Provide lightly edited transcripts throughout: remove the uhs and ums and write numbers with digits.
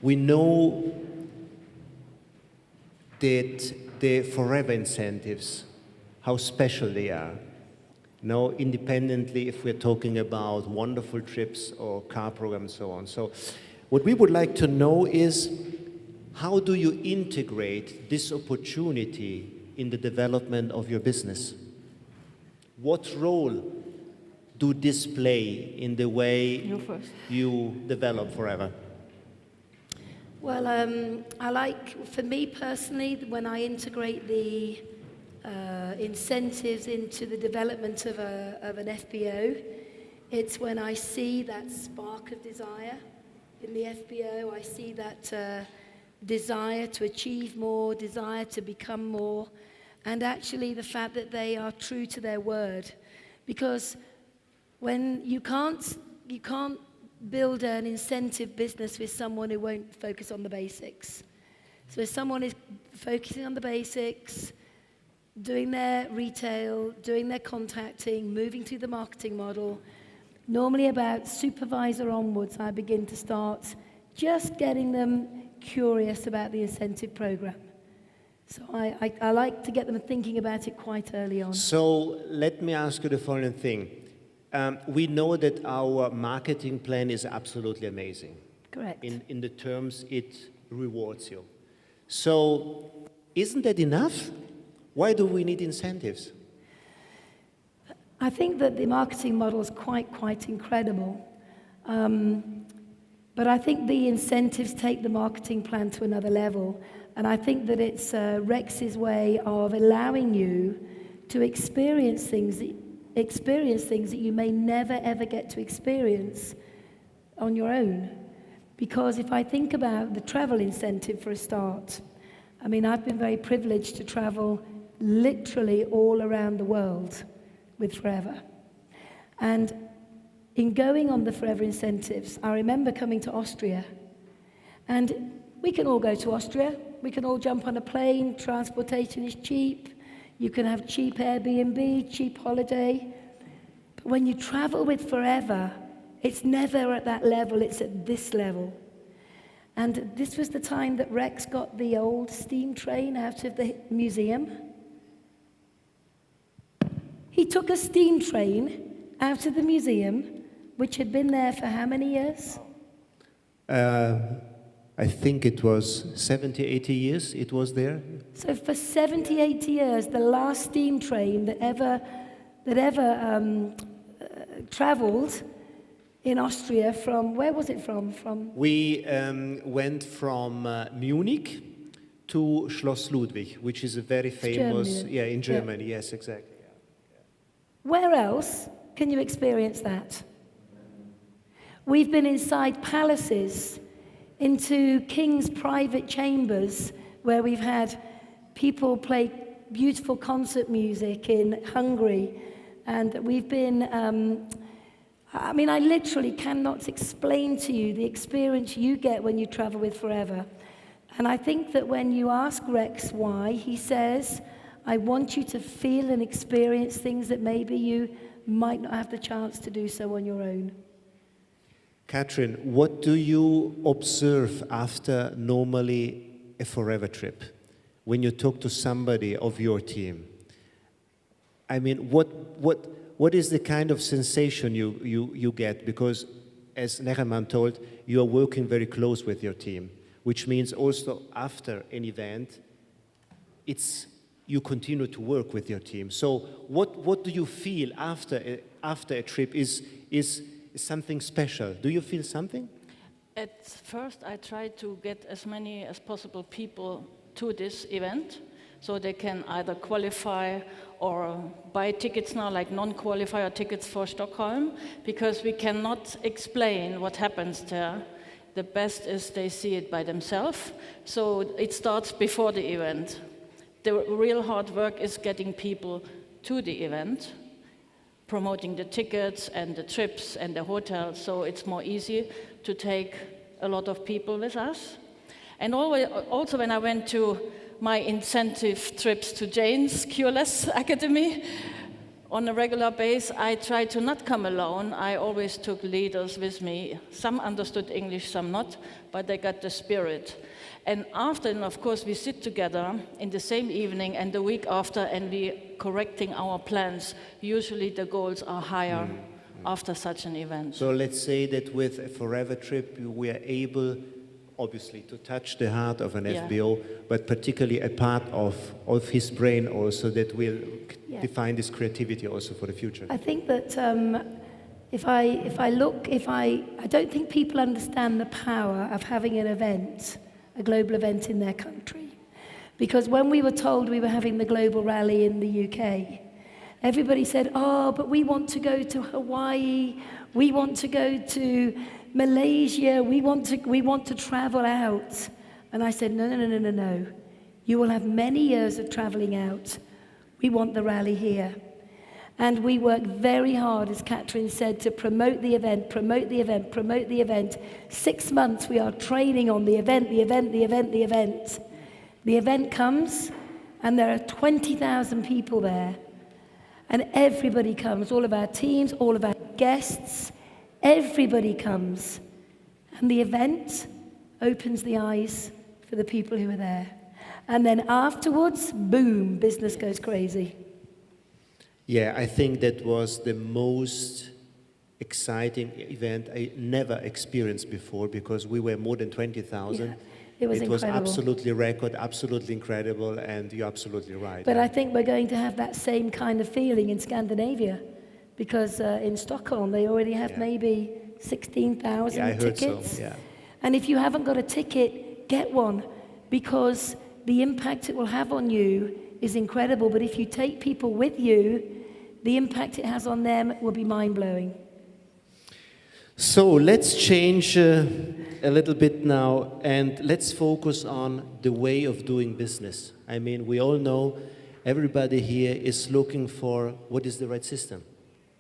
We know that the Forever incentives, how special they are. Now, independently, if we're talking about wonderful trips or car programs and so on. So what we would like to know is, how do you integrate this opportunity in the development of your business? What role do this play in the way you develop Forever? Well, I like, for me personally, when I integrate the incentives into the development of an FBO, it's when I see that spark of desire in the FBO. I see that desire to achieve more, desire to become more, and actually the fact that they are true to their word. Because when you can't build an incentive business with someone who won't focus on the basics. So if someone is focusing on the basics, doing their retail, doing their contacting, moving through the marketing model, normally about supervisor onwards, I begin to start just getting them curious about the incentive program. So I like to get them thinking about it quite early on. So let me ask you the following thing. We know that our marketing plan is absolutely amazing. Correct. In the terms it rewards you. So isn't that enough? Why do we need incentives? I think that the marketing model is quite incredible. But I think the incentives take the marketing plan to another level. And I think that it's Rex's way of allowing you to experience things that you may never ever get to experience on your own. Because if I think about the travel incentive for a start, I mean, I've been very privileged to travel literally all around the world with Forever. And in going on the Forever incentives, I remember coming to Austria. And we can all go to Austria. We can all jump on a plane. Transportation is cheap. You can have cheap Airbnb, cheap holiday. But when you travel with Forever, it's never at that level, it's at this level. And this was the time that Rex got the old steam train out of the museum. He took a steam train out of the museum, which had been there for how many years? I think it was 70, 80 years it was there. So for 70, 80 years, the last steam train that ever traveled in Austria from, where was it from? We went from Munich to Schloss Ludwig, which is a very famous, Germany. in Germany, yes, exactly. Where else can you experience that? We've been inside palaces, into king's private chambers, where we've had people play beautiful concert music in Hungary. And we've been, I mean, I literally cannot explain to you the experience you get when you travel with Forever. And I think that when you ask Rex why, he says, I want you to feel and experience things that maybe you might not have the chance to do so on your own. Katrin, what do you observe after normally a Forever trip? When you talk to somebody of your team? I mean, what is the kind of sensation you get? Because as Neriman told, you are working very close with your team, which means also after an event, you continue to work with your team. So what do you feel after a trip is something special? Do you feel something? At first, I try to get as many as possible people to this event, so they can either qualify or buy tickets now, like non-qualifier tickets for Stockholm, because we cannot explain what happens there. The best is they see it by themselves, so it starts before the event. The real hard work is getting people to the event, promoting the tickets and the trips and the hotels, so it's more easy to take a lot of people with us. And also when I went to my incentive trips to Jane's Cureless Academy, on a regular basis, I try to not come alone. I always took leaders with me. Some understood English, some not, but they got the spirit. And after, and of course, we sit together in the same evening and the week after, and we correcting our plans. Usually the goals are higher after such an event. So let's say that with a Forever Trip, we are able, obviously, to touch the heart of an Yeah. FBO, but particularly a part of his brain also that will Yeah. define this creativity also for the future. I think that I don't think people understand the power of having an event, a global event in their country. Because when we were told we were having the global rally in the UK, everybody said, oh, but we want to go to Hawaii, we want to go to Malaysia, we want to travel out. And I said, no. You will have many years of traveling out. We want the rally here. And we worked very hard, as Catherine said, to promote the event, promote the event, promote the event. 6 months we are training on the event, the event, the event, the event. The event comes, and there are 20,000 people there. And everybody comes, all of our teams, all of our guests, everybody comes. And the event opens the eyes for the people who are there. And then afterwards, boom, business goes crazy. Yeah, I think that was the most exciting event I never experienced before because we were more than 20,000. Yeah, it was incredible. Absolutely record, absolutely incredible, and you're absolutely right. But I think we're going to have that same kind of feeling in Scandinavia because in Stockholm they already have maybe 16,000 I heard tickets. so, yeah. And if you haven't got a ticket, get one because the impact it will have on you is incredible. But if you take people with you, the impact it has on them will be mind-blowing. So let's change a little bit now and let's focus on the way of doing business. I mean, we all know everybody here is looking for what is the right system,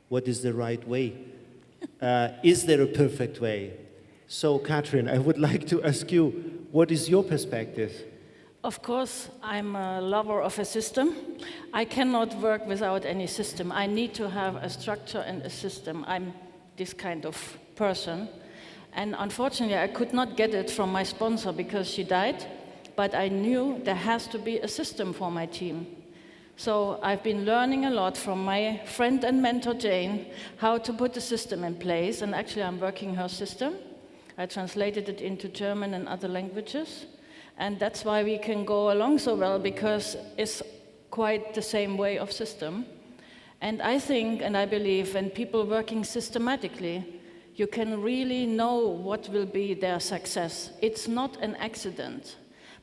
what is the right way. Is there a perfect way? So, Catherine, I would like to ask you, what is your perspective? Of course, I'm a lover of a system. I cannot work without any system. I need to have a structure and a system. I'm this kind of person. And unfortunately, I could not get it from my sponsor because she died. But I knew there has to be a system for my team. So I've been learning a lot from my friend and mentor, Jane, how to put a system in place. And actually, I'm working her system. I translated it into German and other languages. And that's why we can go along so well, because it's quite the same way of system. And I think, and I believe, when people working systematically, you can really know what will be their success. It's not an accident.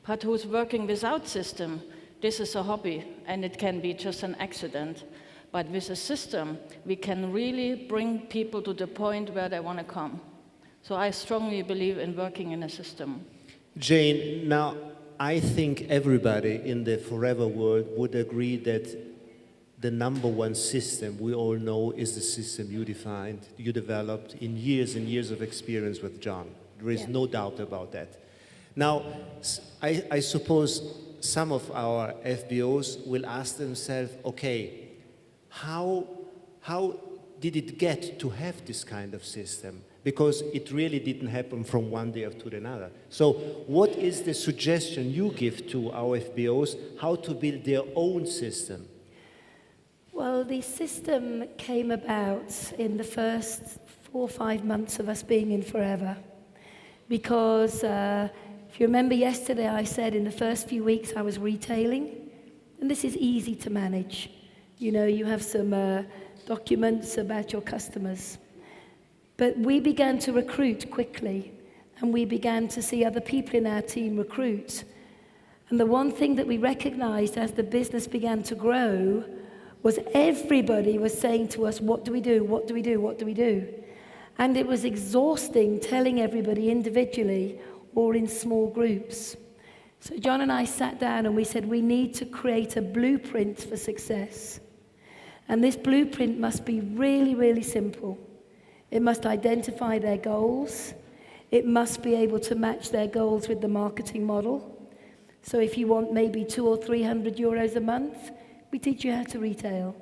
But who's working without system, this is a hobby, and it can be just an accident. But with a system, we can really bring people to the point where they want to come. So I strongly believe in working in a system. Jane, now I think everybody in the Forever world would agree that the number one system we all know is the system you defined, you developed in years and years of experience with John. There is no doubt about that. Now, I suppose some of our FBOs will ask themselves, okay, how did it get to have this kind of system? Because it really didn't happen from one day to another. So what is the suggestion you give to our FBOs how to build their own system? Well, the system came about in the first 4 or 5 months of us being in Forever. Because if you remember yesterday, I said in the first few weeks I was retailing. And this is easy to manage. You know, you have some documents about your customers. But we began to recruit quickly, and we began to see other people in our team recruit. And the one thing that we recognized as the business began to grow was everybody was saying to us, what do we do, what do we do, what do we do? And it was exhausting telling everybody individually or in small groups. So John and I sat down and we said, we need to create a blueprint for success. And this blueprint must be really, really simple. It must identify their goals. It must be able to match their goals with the marketing model. So if you want maybe 200 or 300 euros a month, we teach you how to retail.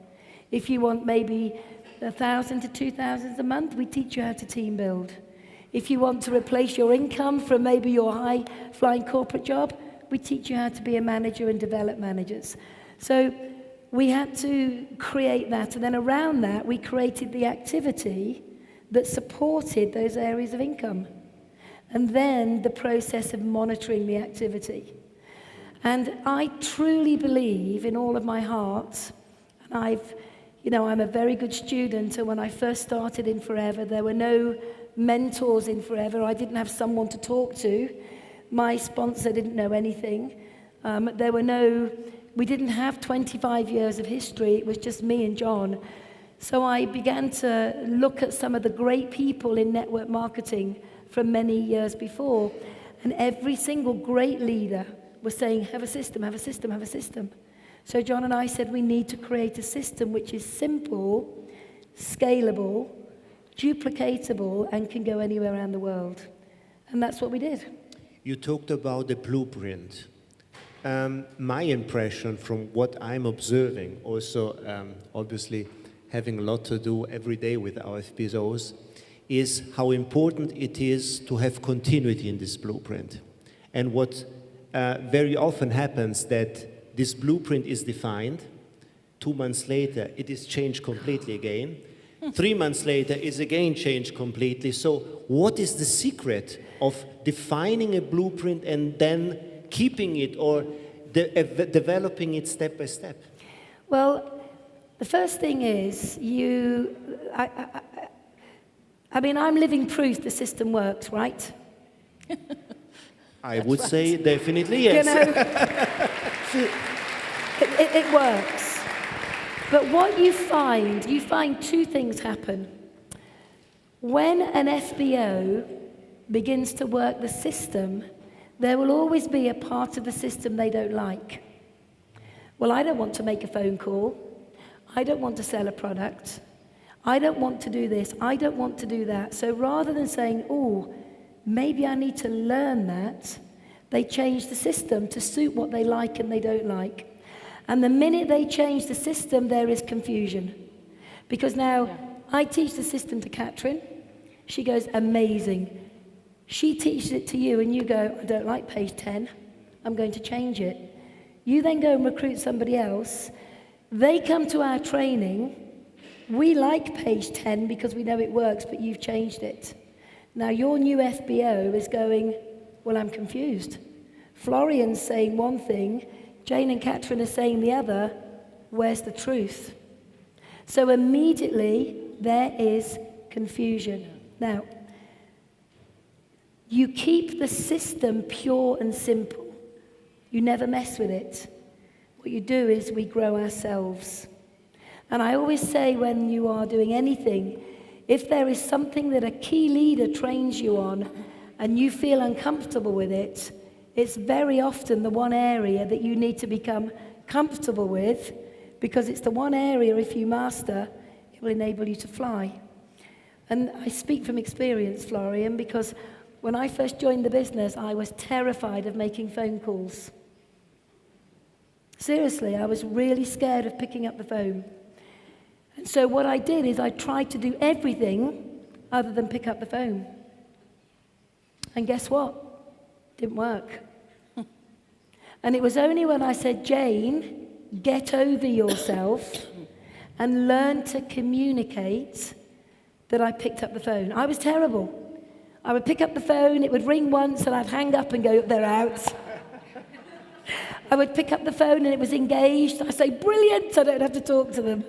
If you want maybe 1,000 to 2,000 a month, we teach you how to team build. If you want to replace your income from maybe your high-flying corporate job, we teach you how to be a manager and develop managers. So we had to create that, and then around that, we created the activity that supported those areas of income. And then the process of monitoring the activity. And I truly believe in all of my heart, and I'm a very good student, and when I first started in Forever, there were no mentors in Forever. I didn't have someone to talk to. My sponsor didn't know anything. We didn't have 25 years of history. It was just me and John. So I began to look at some of the great people in network marketing from many years before, and every single great leader was saying, have a system, have a system, have a system. So John and I said we need to create a system which is simple, scalable, duplicatable, and can go anywhere around the world. And that's what we did. You talked about the blueprint. My impression from what I'm observing, also obviously having a lot to do every day with our FPSOs, is how important it is to have continuity in this blueprint. And what very often happens that this blueprint is defined, 2 months later it is changed completely again, 3 months later is again changed completely. So what is the secret of defining a blueprint and then keeping it or developing it step by step? Well, the first thing is I'm living proof the system works, right? I would say definitely yes. It works. But what you find two things happen. When an FBO begins to work the system, there will always be a part of the system they don't like. Well, I don't want to make a phone call. I don't want to sell a product. I don't want to do this. I don't want to do that. So rather than saying, oh, maybe I need to learn that, they change the system to suit what they like and they don't like. And the minute they change the system, there is confusion. Because now I teach the system to Katrin. She goes, amazing. She teaches it to you and you go, I don't like page 10. I'm going to change it. You then go and recruit somebody else. They come to our training. We like page 10 because we know it works, but you've changed it. Now your new FBO is going, well, I'm confused. Florian's saying one thing, Jane and Katrin are saying the other. Where's the truth? So immediately there is confusion. Now, you keep the system pure and simple. You never mess with it. What you do is we grow ourselves. And I always say when you are doing anything, if there is something that a key leader trains you on and you feel uncomfortable with it, it's very often the one area that you need to become comfortable with, because it's the one area, if you master, it will enable you to fly. And I speak from experience, Florian, because when I first joined the business, I was terrified of making phone calls. Seriously, I was really scared of picking up the phone. And so what I did is I tried to do everything other than pick up the phone. And guess what? Didn't work. And it was only when I said, Jane, get over yourself and learn to communicate, that I picked up the phone. I was terrible. I would pick up the phone, it would ring once, and I'd hang up and go, they're out. I would pick up the phone and it was engaged. I'd say, brilliant, I don't have to talk to them.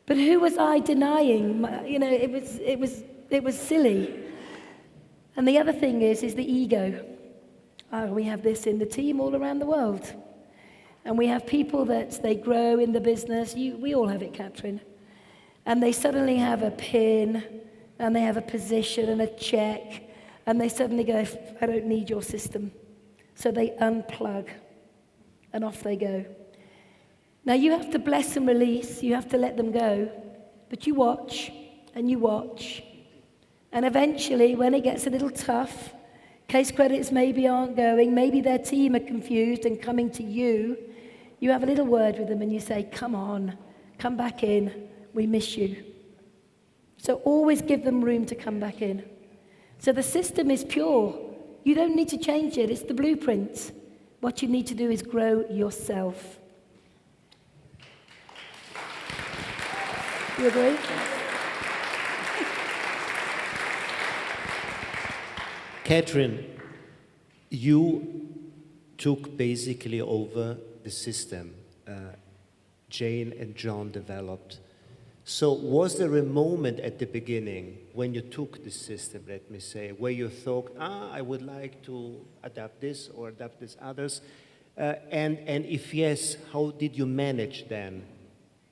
But who was I denying? You know, it was silly. And the other thing is the ego. We have this in the team all around the world. And we have people that they grow in the business. We all have it, Katrin. And they suddenly have a pin, and they have a position and a check, and they suddenly go, I don't need your system. So they unplug, and off they go. Now you have to bless and release, you have to let them go, but you watch, and you watch. And eventually, when it gets a little tough, case credits maybe aren't going, maybe their team are confused and coming to you, you have a little word with them and you say, come on, come back in, we miss you. So always give them room to come back in. So the system is pure. You don't need to change it. It's the blueprint. What you need to do is grow yourself. You agree? Catherine, you took basically over the system Jane and John developed. So was there a moment at the beginning when you took the system, let me say, where you thought, I would like to adapt this or adapt this others? And if yes, how did you manage then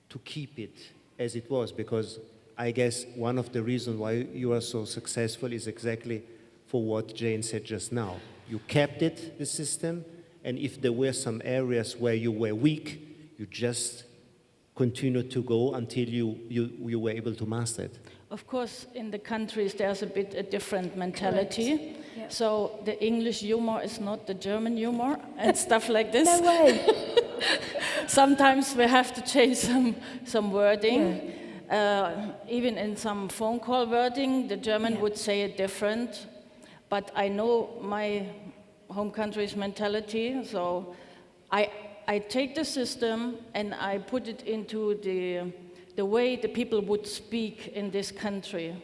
to keep it as it was? Because I guess one of the reasons why you are so successful is exactly for what Jane said just now. You kept it, the system, and if there were some areas where you were weak, you just continued to go until you were able to master it. Of course, in the countries there's a different mentality. Yeah. So the English humor is not the German humor and stuff like this. No way. Sometimes we have to change some wording. Even in some phone call wording, the German would say it different. But I know my home country's mentality, so I take the system and I put it into the way the people would speak in this country.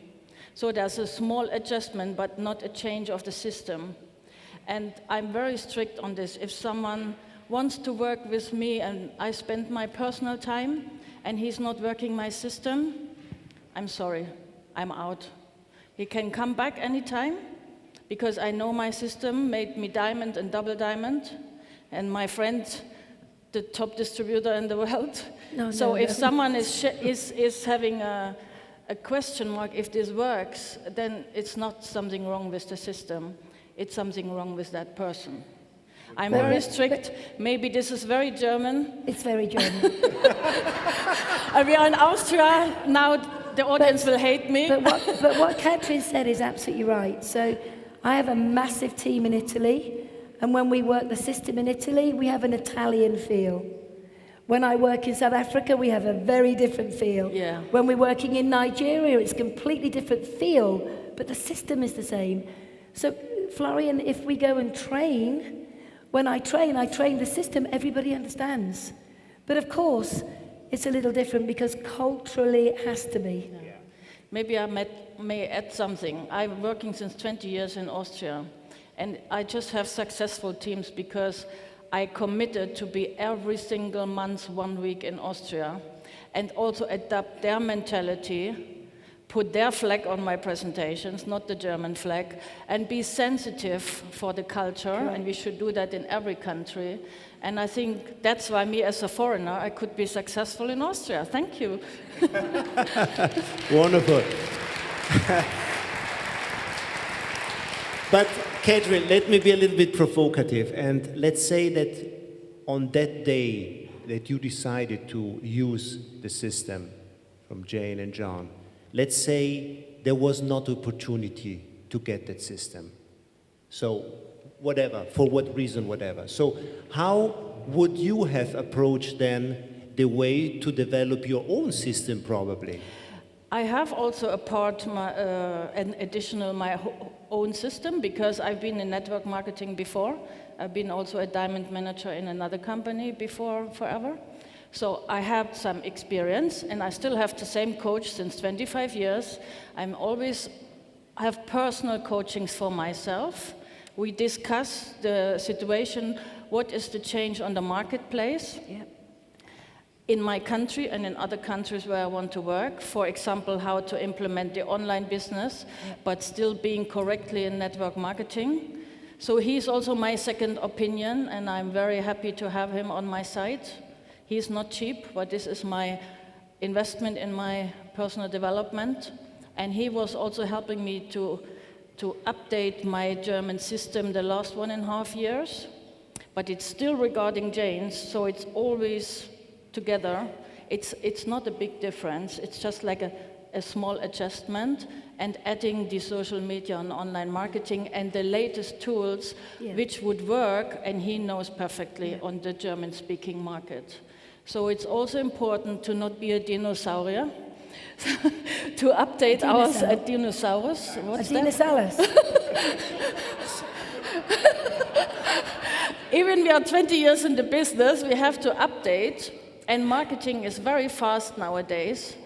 So there's a small adjustment, but not a change of the system. And I'm very strict on this. If someone wants to work with me and I spend my personal time and he's not working my system, I'm sorry, I'm out. He can come back anytime because I know my system made me diamond and double diamond, and my friend, the top distributor in the world. So if someone is having a question mark if this works, then it's not something wrong with the system. It's something wrong with that person. I'm very strict. Maybe this is very German. It's very German. We are in Austria. Now the audience will hate me. But what Catherine said is absolutely right. So I have a massive team in Italy. And when we work the system in Italy, we have an Italian feel. When I work in South Africa, we have a very different feel. Yeah. When we're working in Nigeria, it's a completely different feel, but the system is the same. So, Florian, if we go and train, when I train the system, everybody understands. But of course, it's a little different because culturally it has to be. Yeah. Maybe I may add something. I'm working since 20 years in Austria. And I just have successful teams because I committed to be every single month 1 week in Austria and also adapt their mentality, put their flag on my presentations, not the German flag, and be sensitive for the culture. Right. And we should do that in every country. And I think that's why me as a foreigner, I could be successful in Austria. Thank you. Wonderful. But Catherine, let me be a little bit provocative, and let's say that on that day that you decided to use the system from Jane and John, let's say there was not opportunity to get that system. So whatever, for what reason, whatever. So how would you have approached then the way to develop your own system probably? I have also an additional my own system because I've been in network marketing before. I've been also a diamond manager in another company before forever. So I have some experience and I still have the same coach since 25 years. I have personal coachings for myself. We discuss the situation, what is the change on the marketplace. Yep. In my country and in other countries where I want to work, for example, how to implement the online business, but still being correctly in network marketing. So he's also my second opinion, and I'm very happy to have him on my side. He's not cheap, but this is my investment in my personal development. And he was also helping me to update my German system the last 1.5 years. But it's still regarding Jane's, so it's always together. It's not a big difference. It's just like a small adjustment and adding the social media and online marketing and the latest tools which would work, and he knows perfectly on the German-speaking market. So it's also important to not be a dinosaur, to update our dinosaurus. What's A that? dinosaurus. Even we are 20 years in the business, we have to update, and marketing is very fast nowadays.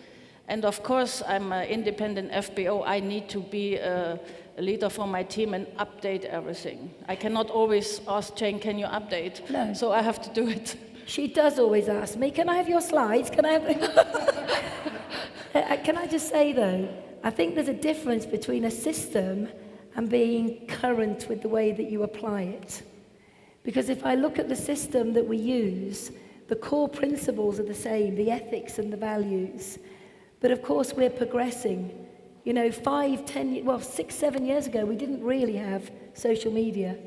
And of course, I'm an independent FBO. I need to be a leader for my team and update everything. I cannot always ask Jane, can you update? No. So I have to do it. She does always ask me, can I have your slides? Can I have... Can I just say, though, I think there's a difference between a system and being current with the way that you apply it. Because if I look at the system that we use, the core principles are the same, the ethics and the values. But of course, we're progressing. You know, 6, 7 years ago, we didn't really have social media.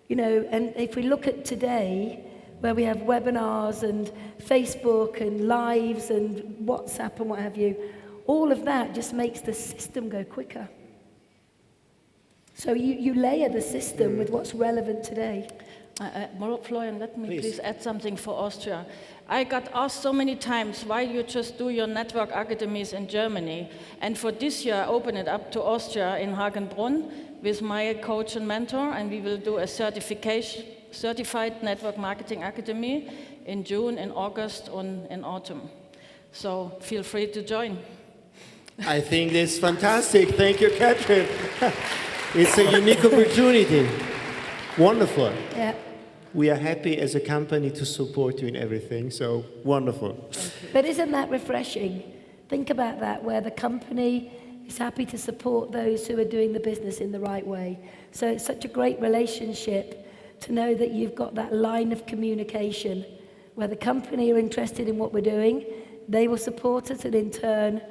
You know, and if we look at today, where we have webinars and Facebook and lives and WhatsApp and what have you, all of that just makes the system go quicker. So you layer the system with what's relevant today. Florian, let me please add something for Austria. I got asked so many times why you just do your network academies in Germany. And for this year, I open it up to Austria in Hagenbrunn with my coach and mentor, and we will do a certified network marketing academy in June, in August, and in autumn. So feel free to join. I think that's fantastic. Thank you, Katrin. It's a unique opportunity. Wonderful. Yeah. We are happy as a company to support you in everything, so wonderful. But isn't that refreshing? Think about that, where the company is happy to support those who are doing the business in the right way. So it's such a great relationship to know that you've got that line of communication where the company are interested in what we're doing, they will support us, and in turn,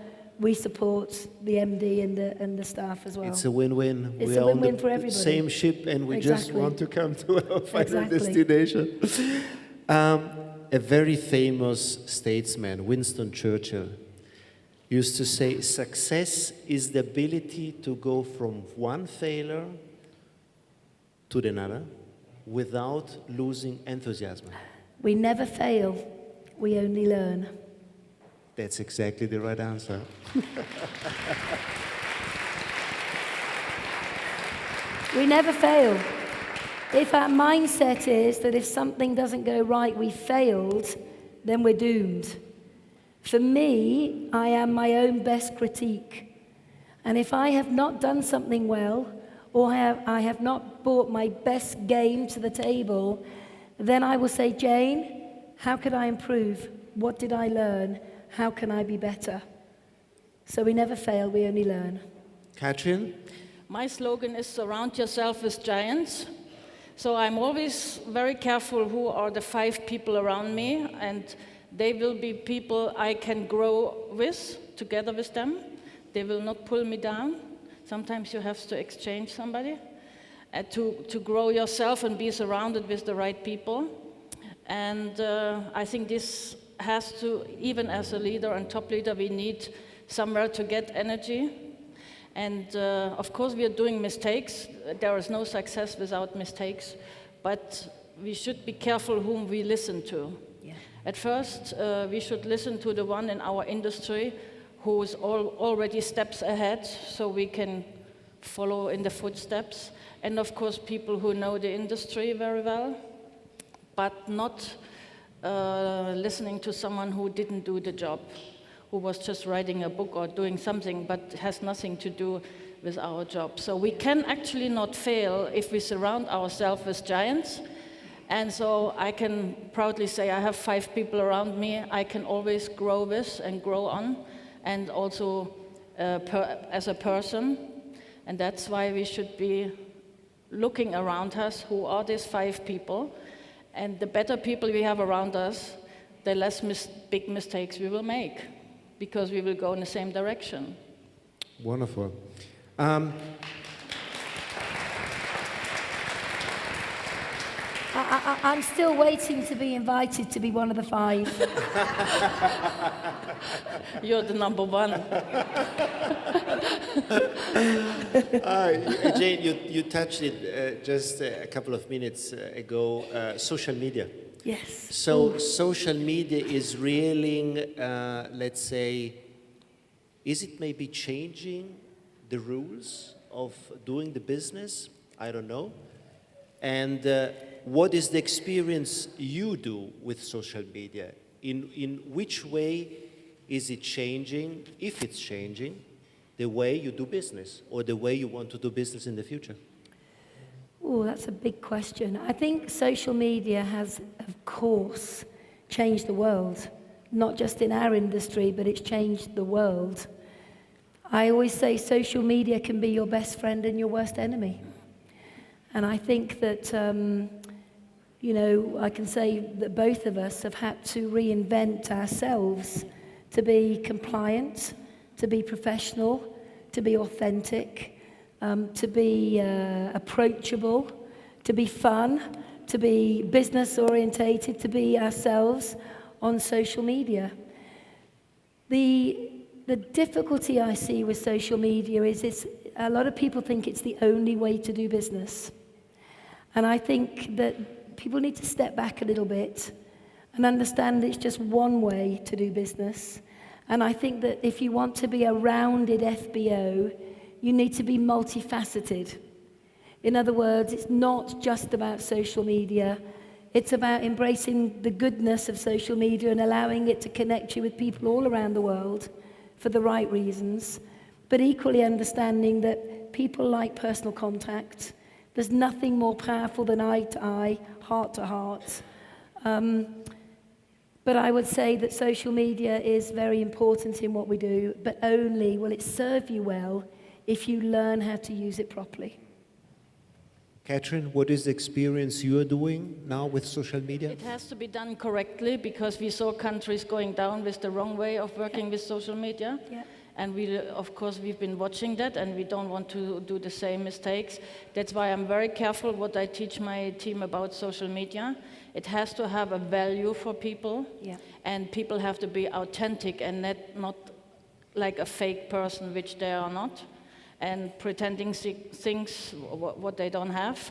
we support the MD and the staff as well. It's a win-win. It's we a are win-win on the for everybody. same ship, and we just Exactly. want to come to our final Exactly. destination. A very famous statesman, Winston Churchill, used to say, success is the ability to go from one failure to another without losing enthusiasm. We never fail, we only learn. That's exactly the right answer. We never fail. If our mindset is that if something doesn't go right, we failed, then we're doomed. For me, I am my own best critique. And if I have not done something well, or I have not brought my best game to the table, then I will say, Jane, how could I improve? What did I learn? How can I be better? So we never fail, we only learn. Katrin? My slogan is surround yourself with giants. So I'm always very careful who are the 5 people around me, and they will be people I can grow with, together with them. They will not pull me down. Sometimes you have to exchange somebody to grow yourself and be surrounded with the right people. And I think this has to, even as a leader and top leader, we need somewhere to get energy. And of course, we are doing mistakes. There is no success without mistakes. But we should be careful whom we listen to. Yeah. At first, we should listen to the one in our industry who is already steps ahead, so we can follow in the footsteps. And of course, people who know the industry very well, but not listening to someone who didn't do the job, who was just writing a book or doing something, but has nothing to do with our job. So we can actually not fail if we surround ourselves with giants. And so I can proudly say I have 5 people around me I can always grow with and grow on, and also as a person. And that's why we should be looking around us, who are these 5 people? And the better people we have around us, the less big mistakes we will make, because we will go in the same direction. Wonderful. I'm still waiting to be invited to be one of the 5. You're the number 1. Jane, you touched it just a couple of minutes ago, social media. Yes. So social media is really, let's say, is it maybe changing the rules of doing the business? I don't know. And what is the experience you do with social media? In which way is it changing, if it's changing, the way you do business or the way you want to do business in the future? Oh, that's a big question. I think social media has, of course, changed the world, not just in our industry, but it's changed the world. I always say social media can be your best friend and your worst enemy. And I think that, you know, I can say that both of us have had to reinvent ourselves to be compliant, to be professional, to be authentic, to be approachable, to be fun, to be business orientated, to be ourselves on social media. The difficulty I see with social media is a lot of people think it's the only way to do business. And I think that people need to step back a little bit and understand it's just one way to do business. And I think that if you want to be a rounded FBO, you need to be multifaceted. In other words, it's not just about social media. It's about embracing the goodness of social media and allowing it to connect you with people all around the world for the right reasons, but equally understanding that people like personal contact. There's nothing more powerful than eye to eye, heart to heart. But I would say that social media is very important in what we do, but only will it serve you well if you learn how to use it properly. Catherine, what is the experience you are doing now with social media? It has to be done correctly because we saw countries going down with the wrong way of working with social media. Yeah. And we, of course, we've been watching that and we don't want to do the same mistakes. That's why I'm very careful what I teach my team about social media. It has to have a value for people. Yeah. And people have to be authentic and not like a fake person, which they are not, and pretending things what they don't have.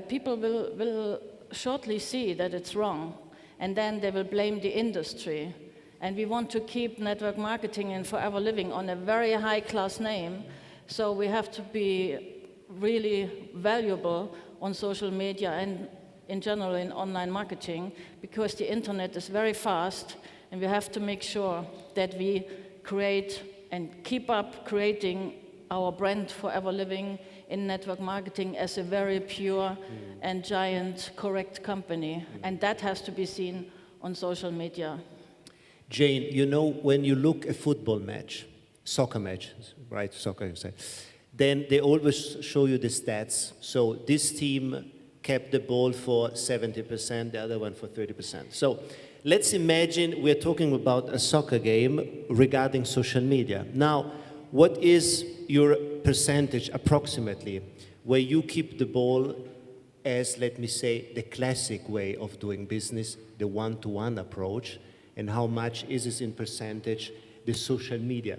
People will shortly see that it's wrong, and then they will blame the industry. And we want to keep network marketing and Forever Living on a very high-class name, so we have to be really valuable on social media and in general in online marketing, because the internet is very fast, and we have to make sure that we create and keep up creating our brand Forever Living in network marketing as a very pure and giant correct company. And that has to be seen on social media. Jane, you know, when you look at a football match, soccer match, right, soccer you say, then they always show you the stats. So this team kept the ball for 70%, the other one for 30%. So let's imagine we're talking about a soccer game regarding social media. Now, what is your percentage approximately where you keep the ball as, let me say, the classic way of doing business, the one-to-one approach, and how much is this in percentage the social media?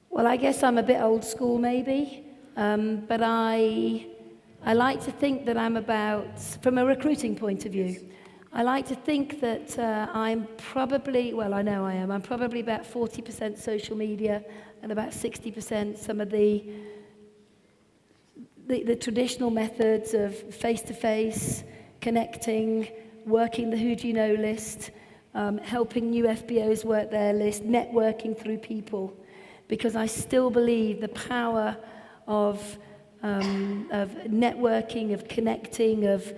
Well, I guess I'm a bit old school maybe, but I like to think that I'm about, from a recruiting point of view, I like to think that I'm probably, well, I know I am, I'm probably about 40% social media and about 60% some of the traditional methods of face-to-face, connecting, working the who do you know list, helping new FBOs work their list, networking through people, because I still believe the power of networking, of connecting, of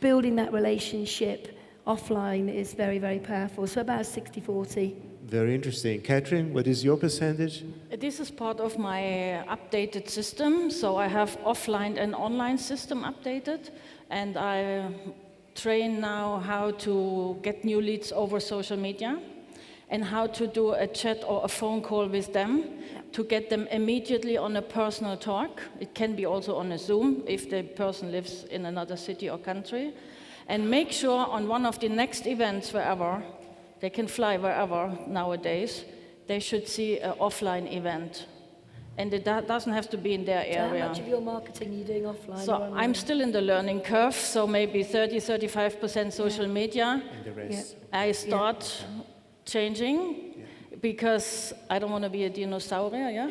building that relationship offline is very, very powerful. So about 60-40. Very interesting. Catherine, what is your percentage? This is part of my updated system. So I have offline and online system updated, and I train now how to get new leads over social media and how to do a chat or a phone call with them to get them immediately on a personal talk. It can be also on a Zoom if the person lives in another city or country. And make sure on one of the next events, wherever, they can fly wherever nowadays, they should see an offline event. and it doesn't have to be in their So how area. much of your marketing are you doing offline or So online? I'm still in the learning curve, so maybe 30-35% social media. And the rest. I start changing because I don't want to be a dinosaur, yeah?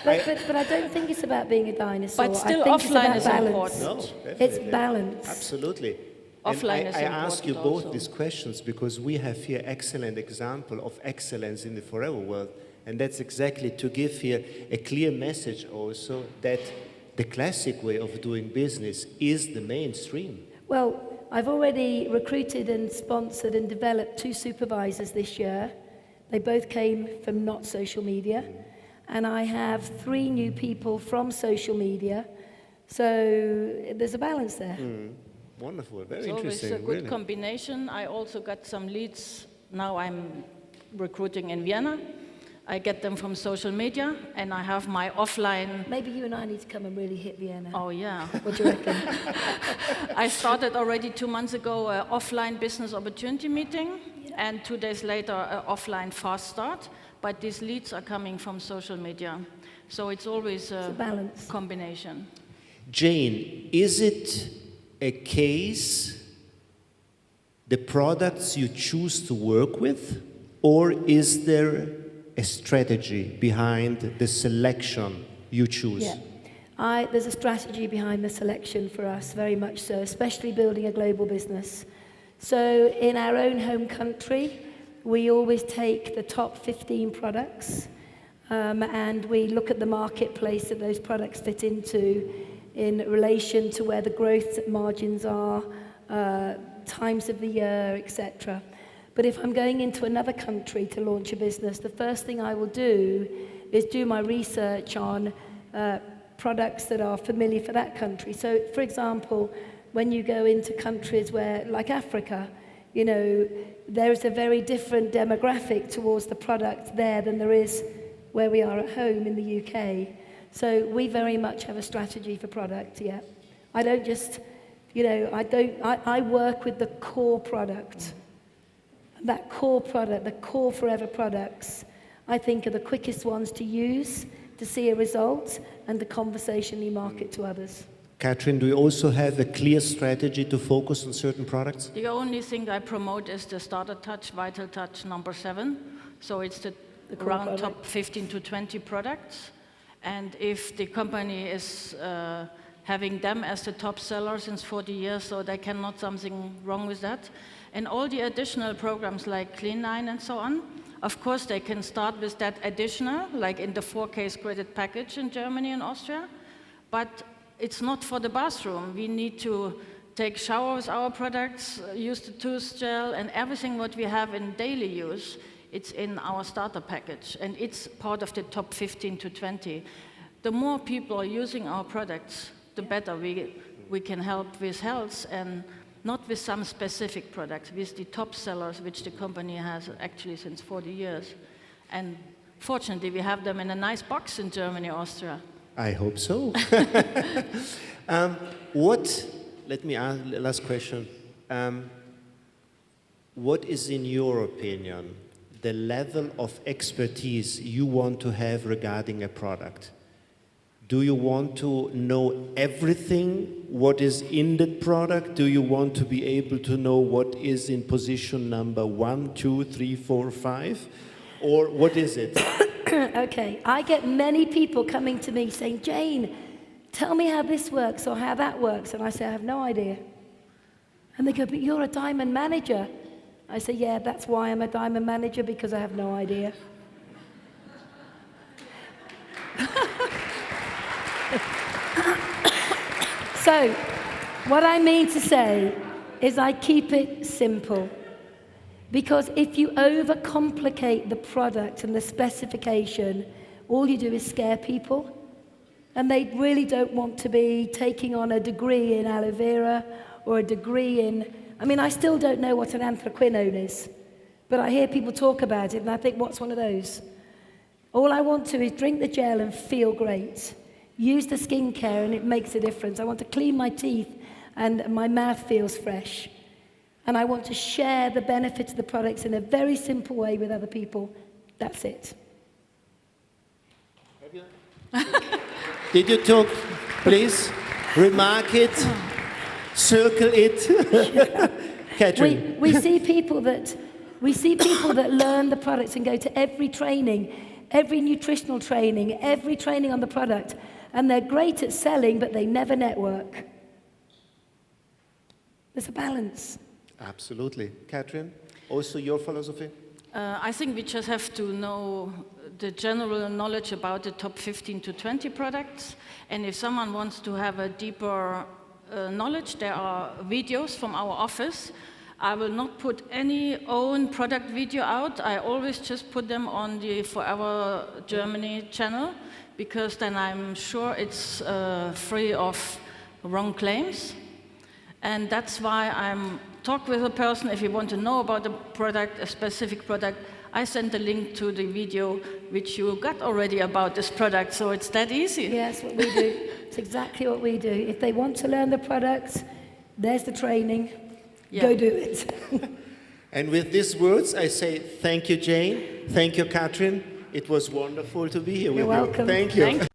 But I don't think it's about being a dinosaur. But still I think it's offline about is balance. important. No, definitely. It's balance. Absolutely. Offline and is I ask you important both also. these questions because we have here excellent example of excellence in the forever world. And that's exactly to give here a clear message also that the classic way of doing business is the mainstream. Well, I've already recruited and sponsored and developed 2 supervisors this year. They both came from not social media. And I have 3 new people from social media. So there's a balance there. Wonderful, very So interesting. it's a good really. combination. I also got some leads. Now I'm recruiting in Vienna. I get them from social media, and I have my offline. Maybe you and I need to come and really hit Vienna. Oh yeah, What do you reckon? I started already 2 months ago an offline business opportunity meeting, and 2 days later an offline fast start. But these leads are coming from social media, so it's always It's a balance. combination. Jane, is it a case the products you choose to work with, or is there a strategy behind the selection you choose? Yeah. There's a strategy behind the selection for us, very much so, especially building a global business. So in our own home country, we always take the top 15 products and we look at the marketplace that those products fit into in relation to where the growth margins are, times of the year, etc. But if I'm going into another country to launch a business, the first thing I will do is do my research on products that are familiar for that country. So, for example, when you go into countries where, like Africa, you know, there is a very different demographic towards the product there than there is where we are at home in the UK. So we very much have a strategy for product, yeah. I don't just, you know, I work with the core product. That core product, the core forever products, I think are the quickest ones to use, to see a result, and to conversationally market to others. Katrin, do you also have a clear strategy to focus on certain products? The only thing I promote is the Starter Touch, Vital Touch number 7. So it's the core around product. top 15 to 20 products. And if the company is having them as the top seller since 40 years, so there cannot something wrong with that. And all the additional programs like Clean9 and so on, of course they can start with that additional, like in the 4-case credit package in Germany and Austria. But it's not for the bathroom. We need to take shower with our products, use the tooth gel, and everything what we have in daily use, it's in our starter package, and it's part of the top 15 to 20. The more people are using our products, the better we can help with health, and not with some specific products, with the top sellers, which the company has actually since 40 years. And fortunately, we have them in a nice box in Germany, Austria. I hope so. Let me ask the last question. What is, in your opinion, the level of expertise you want to have regarding a product? Do you want to know everything what is in that product? Do you want to be able to know what is in position number 1, 2, 3, 4, 5? Or what is it? Okay, I get many people coming to me saying, Jane, tell me how this works or how that works. And I say, I have no idea. And they go, but you're a diamond manager. I say, yeah, that's why I'm a diamond manager, because I have no idea. So, what I mean to say is I keep it simple. Because if you overcomplicate the product and the specification, all you do is scare people. And they really don't want to be taking on a degree in aloe vera or a degree in... I mean, I still don't know what an anthraquinone is. But I hear people talk about it, and I think, what's one of those? All I want to is drink the gel and feel great. Use the skincare, and it makes a difference. I want to clean my teeth, and my mouth feels fresh. And I want to share the benefits of the products in a very simple way with other people. That's it. Did you talk? Please remark it, circle it. Catherine. We see people that learn the products and go to every training, every nutritional training, every training on the product, and they're great at selling, but they never network. There's a balance. Absolutely. Catherine, also your philosophy? I think we just have to know the general knowledge about the top 15 to 20 products. And if someone wants to have a deeper knowledge, there are videos from our office. I will not put any own product video out. I always just put them on the Forever Germany channel, because then I'm sure it's free of wrong claims. And that's why I'm talk with a person. If you want to know about a product, a specific product, I send the link to the video which you got already about this product, so it's that easy. Yes, what we do. It's exactly what we do. If they want to learn the products, there's the training. Yeah. Go do it. And with these words, I say thank you, Jane. Thank you, Catherine. It was wonderful to be here with You're welcome. you. Thank you. Thank you.